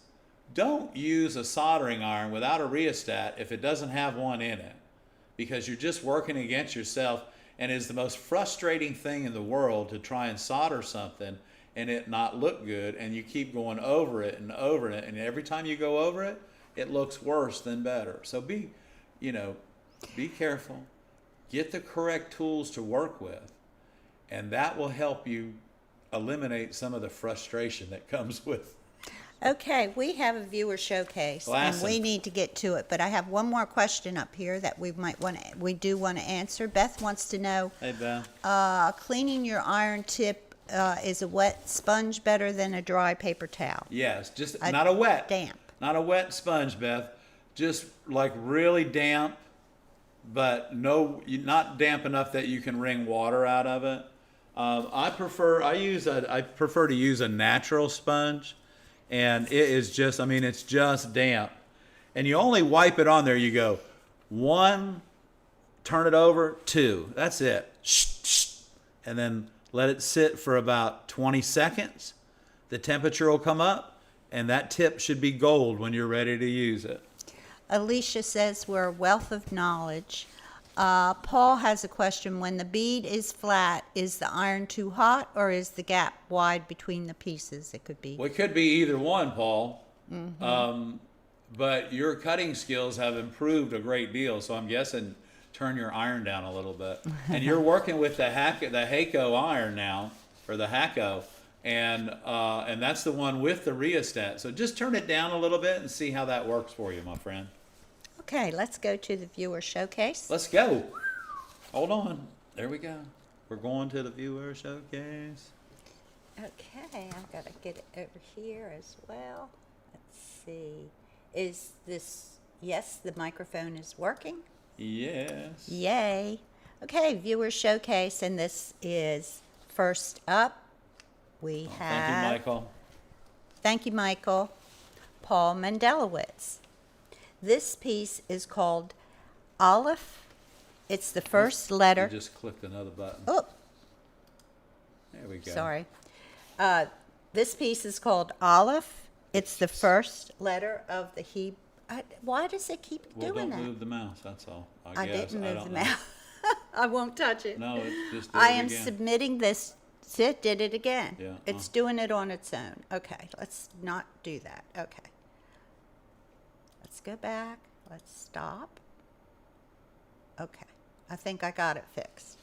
don't use a soldering iron without a rheostat if it doesn't have one in it, because you're just working against yourself. And it's the most frustrating thing in the world to try and solder something and it not look good, and you keep going over it, and every time you go over it, it looks worse than better. So be careful. Get the correct tools to work with, and that will help you eliminate some of the frustration that comes with. Okay, we have a viewer showcase, and we need to get to it. But I have one more question up here that we do want to answer. Beth wants to know, Hey, Beth. cleaning your iron tip, is a wet sponge better than a dry paper towel? Yes, just not a wet. Damp. Not a wet sponge, Beth. Just like really damp, but not damp enough that you can wring water out of it. I prefer to use a natural sponge. And it is just, it's just damp. And you only wipe it on there. You go 1, turn it over, 2. That's it. And then let it sit for about 20 seconds. The temperature will come up, and that tip should be gold when you're ready to use it. Alicia says we're a wealth of knowledge. Paul has a question. When the bead is flat, is the iron too hot or is the gap wide between the pieces? It could be. Well, it could be either one, Paul. But your cutting skills have improved a great deal, so I'm guessing turn your iron down a little bit. And you're working with the Hakko iron now, or the Hakko, and that's the one with the rheostat. So just turn it down a little bit and see how that works for you, my friend. Okay, let's go to the viewer showcase. Let's go. Hold on. There we go. We're going to the viewer showcase. Okay, I've got to get it over here as well. Let's see. Is this, yes, the microphone is working. Yes. Yay. Okay, viewer showcase, and this is first up. We have. Thank you, Michael. Thank you, Michael. Paul Mendelowitz. This piece is called Aleph. It's the first letter. You just clicked another button. Oh, There we go. sorry. This piece is called Aleph. It's the first letter of the Hebrew. Why does it keep Well, doing don't that? move the mouse, that's all. I guess. didn't move don't the know. mouse. I won't touch it. No, it just did I it am again. submitting this. It did it again. Yeah, It's doing it on its own. Okay, let's not do that. Okay. Let's go back. Let's stop. Okay. I think I got it fixed.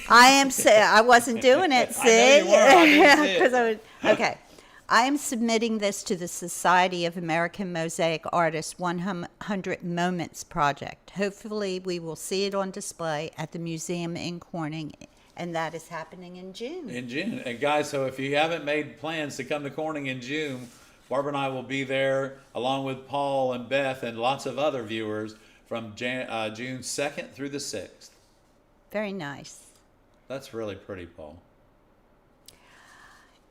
I wasn't doing it, see? I know you were. I didn't see it. 'Cause okay. I am submitting this to the Society of American Mosaic Artists 100 Moments project. Hopefully, we will see it on display at the museum in Corning, and that is happening in June. In June. And guys, so if you haven't made plans to come to Corning in June, Barbara and I will be there along with Paul and Beth and lots of other viewers from June 2nd through the 6th. Very nice. That's really pretty, Paul.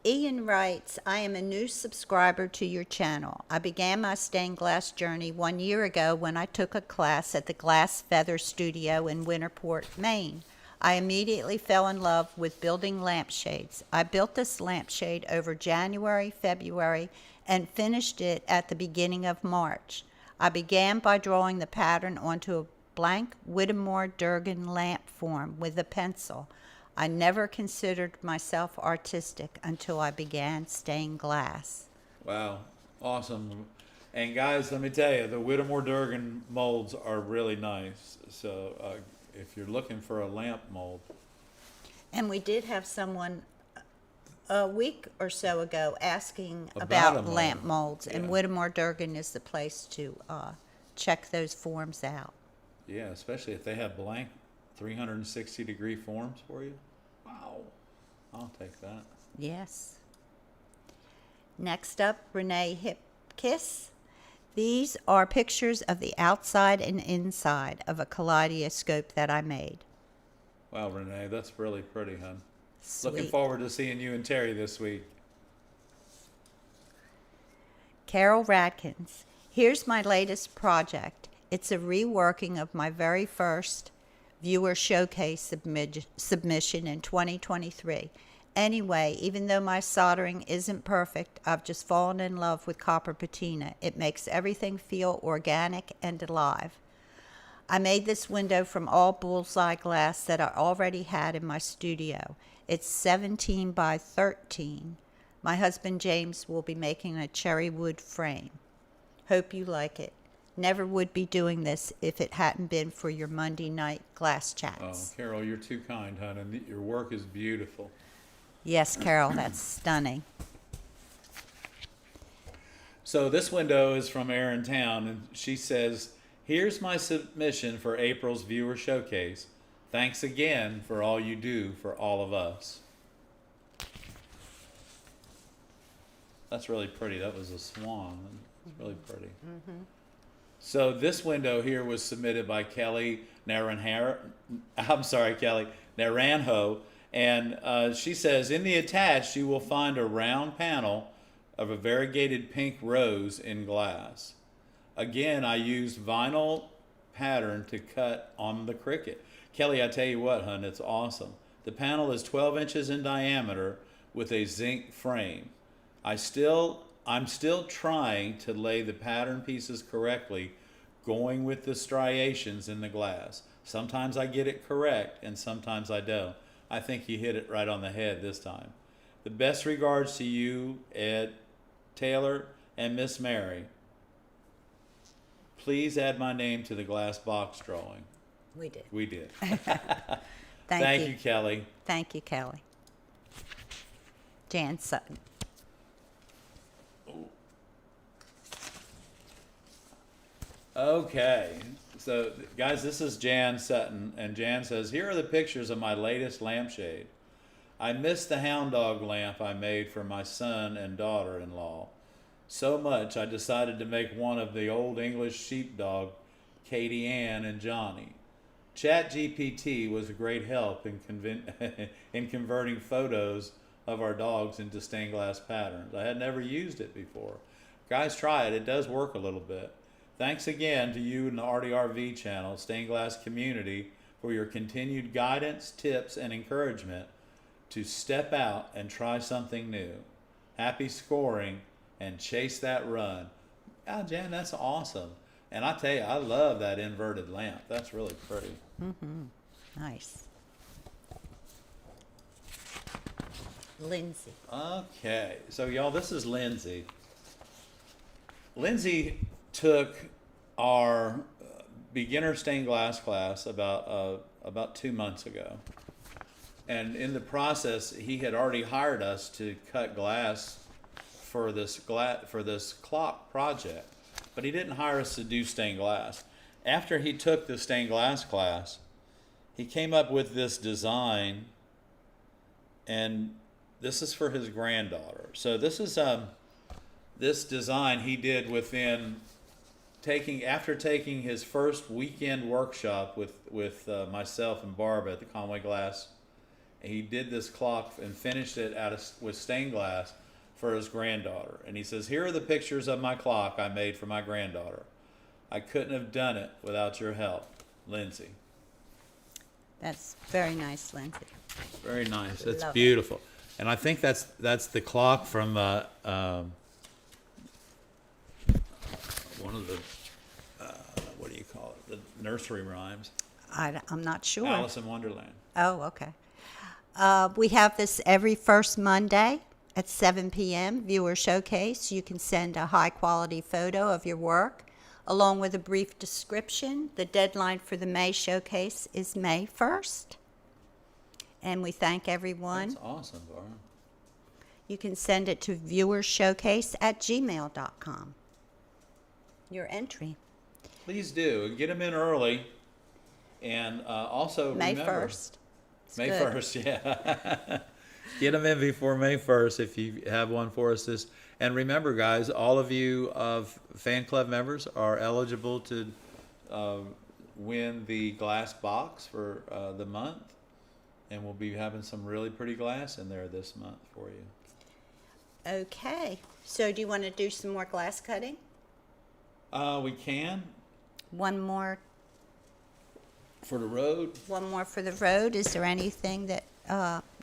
Ian writes, I am a new subscriber to your channel. I began my stained glass journey 1 year ago when I took a class at the Glass Feather Studio in Winterport, Maine. I immediately fell in love with building lampshades. I built this lampshade over January, February, and finished it at the beginning of March. I began by drawing the pattern onto a blank Whittemore Durgan lamp form with a pencil. I never considered myself artistic until I began stained glass. Wow. Awesome. And guys, let me tell you, the Whittemore Durgan molds are really nice. So if you're looking for a lamp mold. And we did have someone a week or so ago asking About a about mold. lamp molds, Yeah. and Whittemore Durgan is the place to check those forms out. Yeah, especially if they have blank 360-degree forms for you. Wow. I'll take that. Yes. Next up, Renee Hipkiss. These are pictures of the outside and inside of a kaleidoscope that I made. Wow, Renee, that's really pretty, hon. Sweet. Looking forward to seeing you and Terry this week. Carol Radkins. Here's my latest project. It's a reworking of my very first viewer showcase submission in 2023. Anyway, even though my soldering isn't perfect, I've just fallen in love with copper patina. It makes everything feel organic and alive. I made this window from all bullseye glass that I already had in my studio. It's 17 by 13. My husband James will be making a cherry wood frame. Hope you like it. Never would be doing this if it hadn't been for your Monday night glass Oh, chats. Carol, you're too kind, hon, and your work is beautiful. Yes, Carol, that's stunning. So this window is from Erin Town, and she says, here's my submission for April's viewer showcase. Thanks again for all you do for all of us. That's really pretty. That was a swan. It's really pretty. Mm-hmm. So this window here was submitted by Kelly Naranjo, and she says, in the attached you will find a round panel of a variegated pink rose in glass. Again, I used vinyl pattern to cut on the Cricut. Kelly, I tell you what, hun, it's awesome. The panel is 12 inches in diameter with a zinc frame. I'm still trying to lay the pattern pieces correctly. going with the striations in the glass. Sometimes I get it correct and sometimes I don't. I think you hit it right on the head this time. The best regards to you, Ed, Taylor, and Miss Mary. Please add my name to the glass box drawing. We did. We did. Thank you, Kelly. Thank you, Kelly. Jan Sutton. Okay, so guys, this is Jan Sutton, and Jan says, here are the pictures of my latest lampshade. I missed the hound dog lamp I made for my son and daughter-in-law so much I decided to make one of the old English sheepdog, Katie Ann and Johnny. ChatGPT was a great help in, in converting photos of our dogs into stained glass patterns. I had never used it before. Guys, try it. It does work a little bit. Thanks again to you and the Artyrv channel, Stained Glass community, for your continued guidance, tips, and encouragement to step out and try something new. Happy scoring and chase that run. Ah, Jan, that's awesome. And I tell you, I love that inverted lamp. That's really pretty. Mm-hmm. Nice. Lindsay. Okay, so y'all, this is Lindsay. Lindsay took our beginner stained glass class about 2 months ago, and in the process, he had already hired us to cut glass for this clock project, but he didn't hire us to do stained glass. After he took the stained glass class, he came up with this design, and this is for his granddaughter. So this is this design he did after taking his first weekend workshop with myself and Barb at the Conway Glass. He did this clock and finished it with stained glass for his granddaughter. And he says, here are the pictures of my clock I made for my granddaughter. I couldn't have done it without your help, Lindsay. That's very nice, Lindsay. Very nice. That's Love beautiful. It. And I think that's the clock from one of the what do you call it? The nursery rhymes. I'm not sure. Alice in Wonderland. Oh, okay. We have this every first Monday at 7 p.m. Viewer Showcase. You can send a high-quality photo of your work along with a brief description. The deadline for the May Showcase is May 1st. And we thank everyone. That's awesome, Barb. You can send it to viewershowcase@gmail.com. Your entry. Please do. Get them in early. And also May remember, 1st. May good. 1st, yeah. Get them in before May 1st if you have one for us. And remember, guys, all of you fan club members are eligible to win the glass box for the month. And we'll be having some really pretty glass in there this month for you. Okay. So do you want to do some more glass cutting? We can. One more For the road. One more for the road. Is there anything that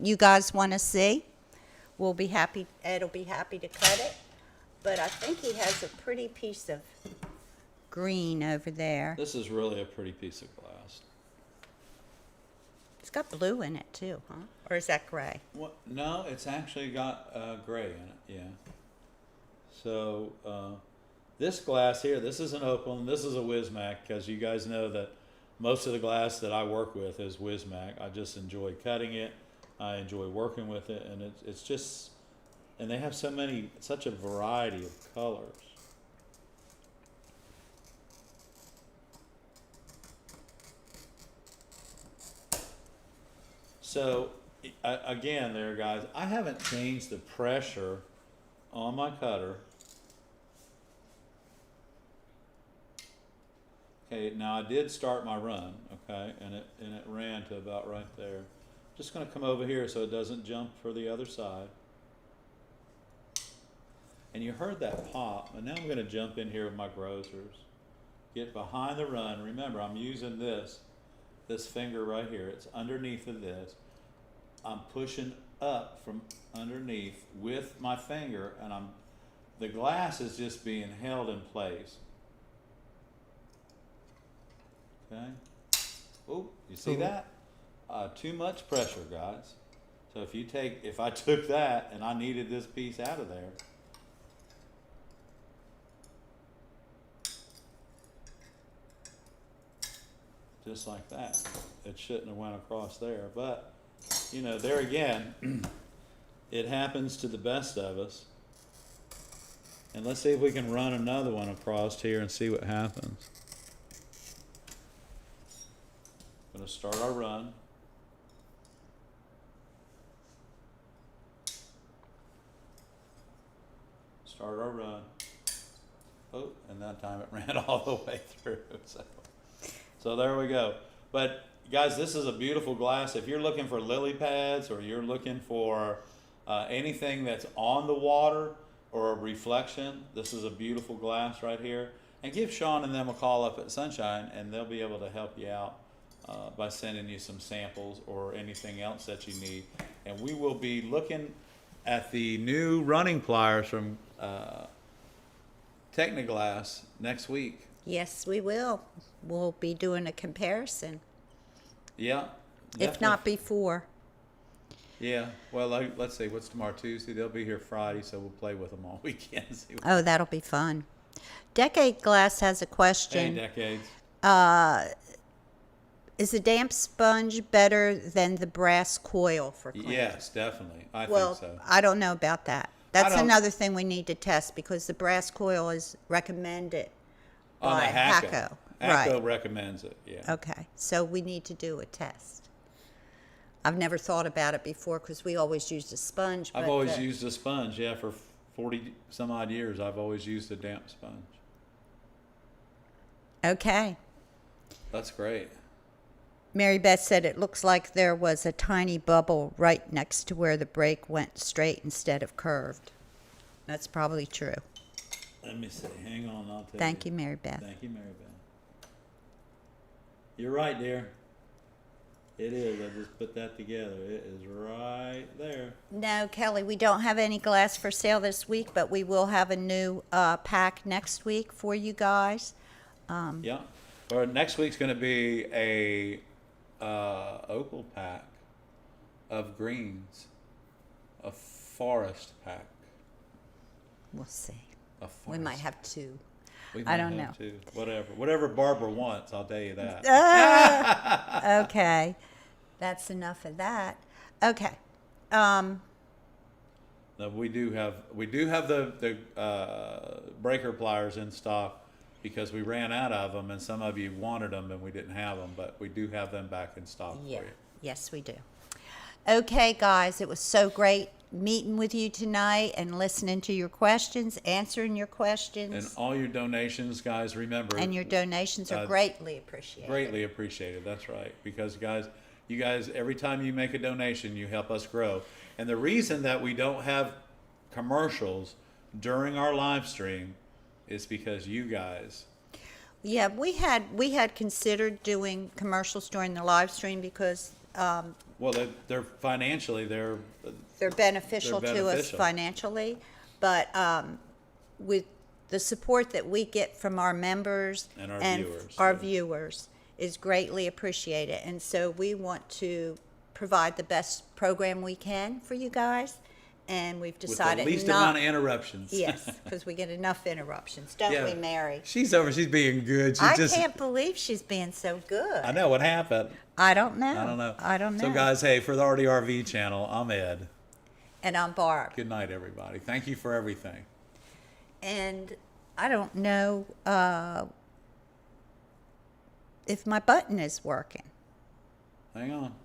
you guys want to see? We'll be happy. Ed will be happy to cut it. But I think he has a pretty piece of green over there. This is really a pretty piece of glass. It's got blue in it too, huh? Or is that gray? What? No, it's actually got gray in it. Yeah. So this glass here, this is an opal, and this is a Wismac, because you guys know that most of the glass that I work with is Wismac. I just enjoy cutting it. I enjoy working with it, and it's just, and they have such a variety of colors. So again there, guys, I haven't changed the pressure on my cutter. Okay, now I did start my run, okay, and it ran to about right there. Just going to come over here so it doesn't jump for the other side. And you heard that pop, and now I'm going to jump in here with my grocers. Get behind the run. Remember, I'm using this finger right here. It's underneath of this. I'm pushing up from underneath with my finger, and the glass is just being held in place. Okay. Oh, you see that? Too much pressure, guys. So if I took that and I needed this piece out of there, just like that, it shouldn't have went across there. But, you know, there again, it happens to the best of us. And let's see if we can run another one across here and see what happens. Gonna start our run. Start our run. Oh, and that time it ran all the way through. So there we go. But guys, this is a beautiful glass. If you're looking for lily pads or you're looking for anything that's on the water or a reflection, this is a beautiful glass right here. And give Sean and them a call up at Sunshine and they'll be able to help you out by sending you some samples or anything else that you need. And we will be looking at the new running pliers from Technoglass next week. Yes, we will. We'll be doing a comparison, Yeah. if not before. Yeah. Well, let's see. What's tomorrow? Tuesday. They'll be here Friday, so we'll play with them all weekend. Oh, that'll be fun. Decade Glass has a Hey, question. Decades. Is the damp sponge better than the brass coil for cleaning? Yes, definitely. I Well, think so. I don't know about that. That's don't- another thing we need to test because the brass coil is recommended On by the Hacko. Hacko. Hacko Right. recommends it. Yeah. Okay. So we need to do a test. I've never thought about it before because we always used a sponge. I've but always used a sponge. Yeah, for 40 some odd years, I've always used a damp sponge. Okay. That's great. Mary Beth said it looks like there was a tiny bubble right next to where the brake went straight instead of curved. That's probably true. Let me see. Hang on. I'll tell Thank you, Mary Beth. Thank you, Mary Beth. You're right, dear. It is. I just put that together. It is right there. No, Kelly, we don't have any glass for sale this week, but we will have a new pack next week for you guys. Yeah. Or next week's going to be a opal pack of greens, a forest pack. We'll see. A We forest. might have two. We I might don't have know. to. Whatever Barbara wants, I'll tell you that. Okay. That's enough of that. Okay. No, we do have the breaker pliers in stock because we ran out of them, and some of you wanted them, and we didn't have them, but we do have them back in stock Yeah. for you. Yes, we do. Okay, guys, it was so great meeting with you tonight and listening to your questions, answering your questions. And all your donations, guys, remember. And your donations are greatly appreciated. Greatly appreciated. That's right. Because you guys, every time you make a donation, you help us grow. And the reason that we don't have commercials during our live stream is because you guys. Yeah, we had considered doing commercials during the live stream because Well, they're financially they're beneficial to us beneficial. financially, but with the support that we get from our members And our viewers, our yeah. viewers is greatly appreciated. And so we want to provide the best program we can for you guys. And we've with the decided least not. amount of interruptions. Yes, because we get enough interruptions, don't Yeah. we, Mary? She's being good. I can't believe she's being so good. I know what happened. I don't know. I don't know. So guys, hey, for the RV channel, I'm Ed. And I'm Barb. Good night, everybody. Thank you for everything. And I don't know if my button is working. Hang on.